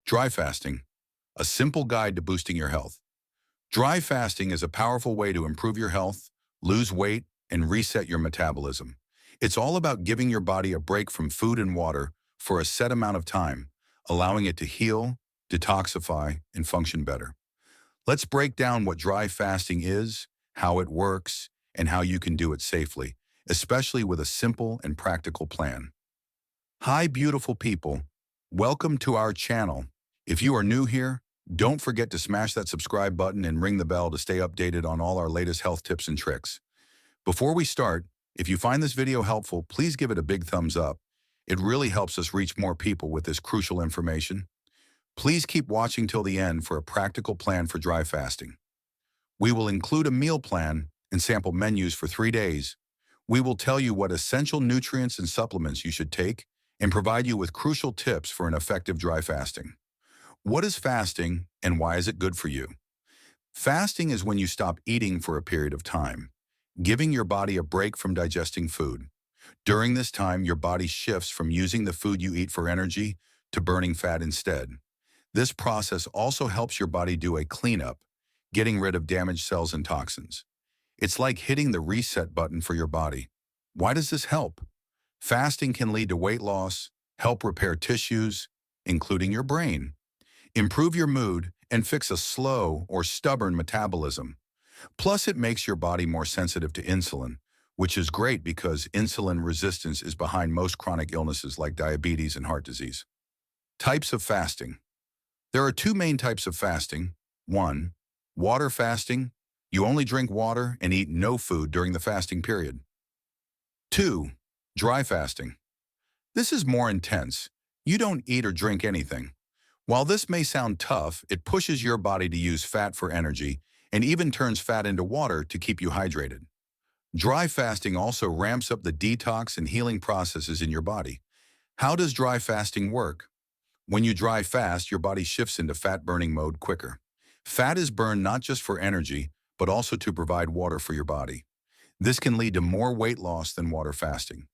Dry fasting, a simple guide to boosting your health. Dry fasting is a powerful way to improve your health, lose weight, and reset your metabolism. It's all about giving your body a break from food and water for a set amount of time, allowing it to heal, detoxify, and function better. Let's break down what dry fasting is, how it works, and how you can do it safely, especially with a simple and practical plan. Hi, beautiful people. Welcome to our channel. If you are new here, don't forget to smash that subscribe button and ring the bell to stay updated on all our latest health tips and tricks. Before we start, if you find this video helpful, please give it a big thumbs up. It really helps us reach more people with this crucial information. Please keep watching till the end for a practical plan for dry fasting. We will include a meal plan and sample menus for 3 days. We will tell you what essential nutrients and supplements you should take and provide you with crucial tips for an effective dry fasting. What is fasting and why is it good for you? Fasting is when you stop eating for a period of time, giving your body a break from digesting food. During this time, your body shifts from using the food you eat for energy to burning fat instead. This process also helps your body do a cleanup, getting rid of damaged cells and toxins. It's like hitting the reset button for your body. Why does this help? Fasting can lead to weight loss, help repair tissues, including your brain, improve your mood, and fix a slow or stubborn metabolism. Plus, it makes your body more sensitive to insulin, which is great because insulin resistance is behind most chronic illnesses like diabetes and heart disease. Types of fasting. There are 2 main types of fasting. 1. Water fasting. You only drink water and eat no food during the fasting period. 2. Dry fasting. This is more intense. You don't eat or drink anything. While this may sound tough, it pushes your body to use fat for energy and even turns fat into water to keep you hydrated. Dry fasting also ramps up the detox and healing processes in your body. How does dry fasting work? When you dry fast, your body shifts into fat-burning mode quicker. Fat is burned not just for energy, but also to provide water for your body. This can lead to more weight loss than water fasting.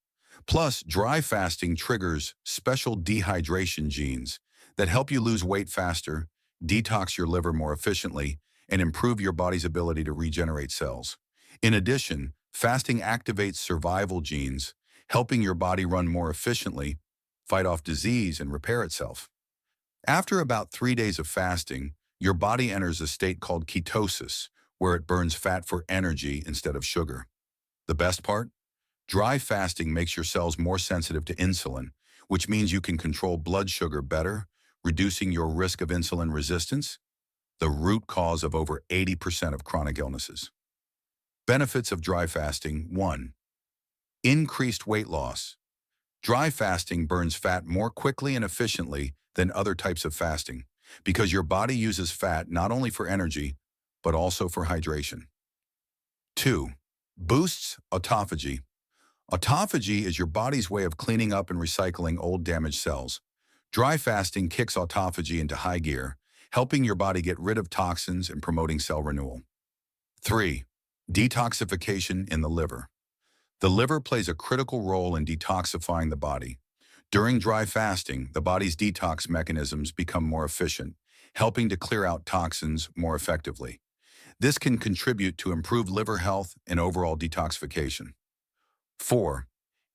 Plus, dry fasting triggers special dehydration genes that help you lose weight faster, detox your liver more efficiently, and improve your body's ability to regenerate cells. In addition, fasting activates survival genes, helping your body run more efficiently, fight off disease, and repair itself. After about 3 days of fasting, your body enters a state called ketosis, where it burns fat for energy instead of sugar. The best part? Dry fasting makes your cells more sensitive to insulin, which means you can control blood sugar better, reducing your risk of insulin resistance, the root cause of over 80% of chronic illnesses. Benefits of dry fasting. 1. Increased weight loss. Dry fasting burns fat more quickly and efficiently than other types of fasting because your body uses fat not only for energy, but also for hydration. 2. Boosts autophagy. Autophagy is your body's way of cleaning up and recycling old damaged cells. Dry fasting kicks autophagy into high gear, helping your body get rid of toxins and promoting cell renewal. 3. Detoxification in the liver. The liver plays a critical role in detoxifying the body. During dry fasting, the body's detox mechanisms become more efficient, helping to clear out toxins more effectively. This can contribute to improved liver health and overall detoxification. 4.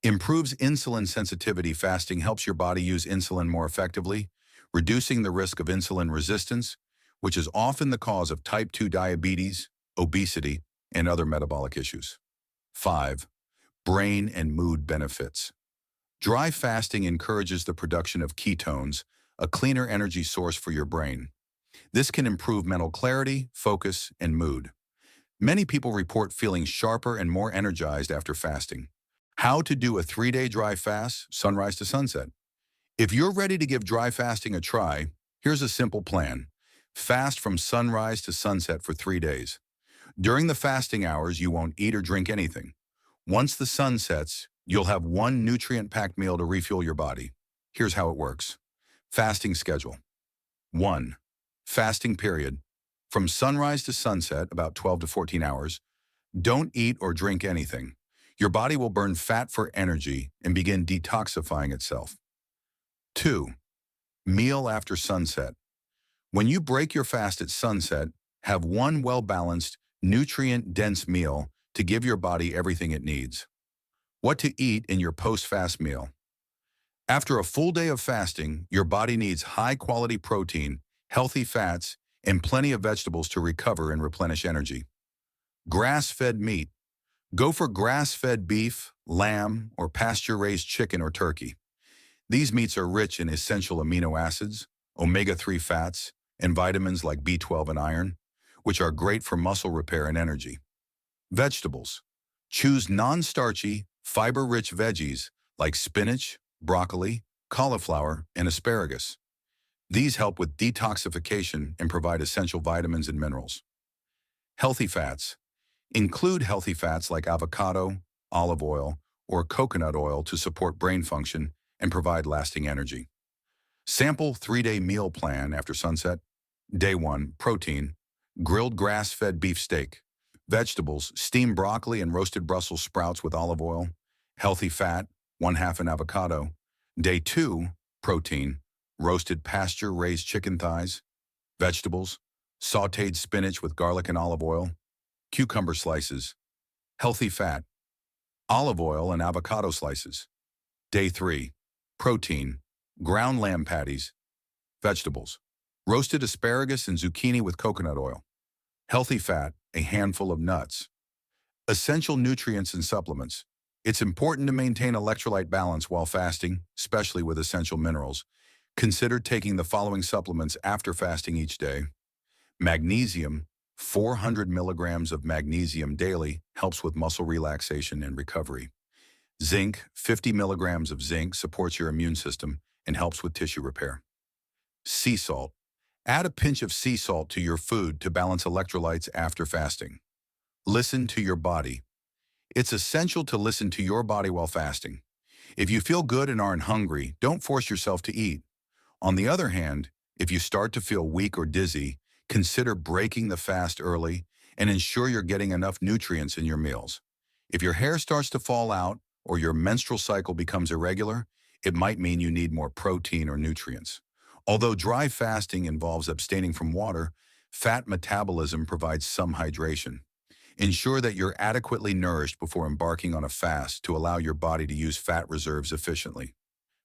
Improves insulin sensitivity. Fasting helps your body use insulin more effectively, reducing the risk of insulin resistance, which is often the cause of type 2 diabetes, obesity, and other metabolic issues. 5. Brain and mood benefits. Dry fasting encourages the production of ketones, a cleaner energy source for your brain. This can improve mental clarity, focus, and mood. Many people report feeling sharper and more energized after fasting. How to do a 3-day dry fast, sunrise to sunset. If you're ready to give dry fasting a try, here's a simple plan. Fast from sunrise to sunset for 3 days. During the fasting hours, you won't eat or drink anything. Once the sun sets, you'll have one nutrient-packed meal to refuel your body. Here's how it works. Fasting schedule. 1. Fasting period. From sunrise to sunset, about 12 to 14 hours, don't eat or drink anything. Your body will burn fat for energy and begin detoxifying itself. 2. Meal after sunset. When you break your fast at sunset, have one well-balanced, nutrient-dense meal to give your body everything it needs. What to eat in your post-fast meal. After a full day of fasting, your body needs high-quality protein, healthy fats, and plenty of vegetables to recover and replenish energy. Grass-fed meat. Go for grass-fed beef, lamb, or pasture-raised chicken or turkey. These meats are rich in essential amino acids, omega-3 fats, and vitamins like B12 and iron, which are great for muscle repair and energy. Vegetables. Choose non-starchy, fiber-rich veggies like spinach, broccoli, cauliflower, and asparagus. These help with detoxification and provide essential vitamins and minerals. Healthy fats. Include healthy fats like avocado, olive oil, or coconut oil to support brain function and provide lasting energy. Sample 3-day meal plan after sunset. Day 1, protein, grilled grass-fed beef steak. Vegetables, steamed broccoli and roasted Brussels sprouts with olive oil. Healthy fat, 1/2 an avocado. Day 2, protein, roasted pasture-raised chicken thighs. Vegetables, sautéed spinach with garlic and olive oil. Cucumber slices. Healthy fat, olive oil and avocado slices. Day 3, protein, ground lamb patties. Vegetables, roasted asparagus and zucchini with coconut oil. Healthy fat, a handful of nuts. Essential nutrients and supplements. It's important to maintain electrolyte balance while fasting, especially with essential minerals. Consider taking the following supplements after fasting each day. Magnesium, 400 milligrams of magnesium daily helps with muscle relaxation and recovery. Zinc, 50 milligrams of zinc supports your immune system and helps with tissue repair. Sea salt. Add a pinch of sea salt to your food to balance electrolytes after fasting. Listen to your body. It's essential to listen to your body while fasting. If you feel good and aren't hungry, don't force yourself to eat. On the other hand, if you start to feel weak or dizzy, consider breaking the fast early and ensure you're getting enough nutrients in your meals. If your hair starts to fall out or your menstrual cycle becomes irregular, it might mean you need more protein or nutrients. Although dry fasting involves abstaining from water, fat metabolism provides some hydration. Ensure that you're adequately nourished before embarking on a fast to allow your body to use fat reserves efficiently.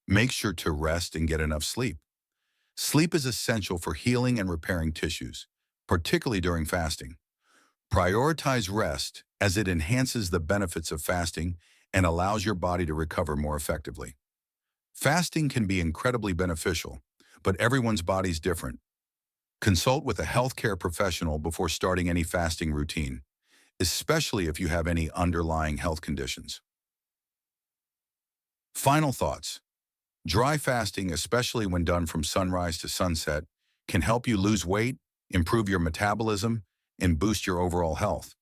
Make sure to rest and get enough sleep. Sleep is essential for healing and repairing tissues, particularly during fasting. Prioritize rest as it enhances the benefits of fasting and allows your body to recover more effectively. Fasting can be incredibly beneficial, but everyone's body's different. Consult with a healthcare professional before starting any fasting routine, especially if you have any underlying health conditions. Final thoughts. Dry fasting, especially when done from sunrise to sunset, can help you lose weight, improve your metabolism, and boost your overall health.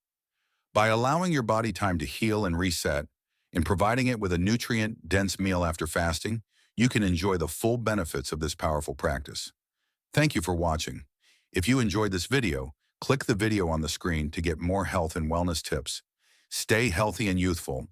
By allowing your body time to heal and reset, and providing it with a nutrient-dense meal after fasting, you can enjoy the full benefits of this powerful practice. Thank you for watching. If you enjoyed this video, click the video on the screen to get more health and wellness tips. Stay healthy and youthful,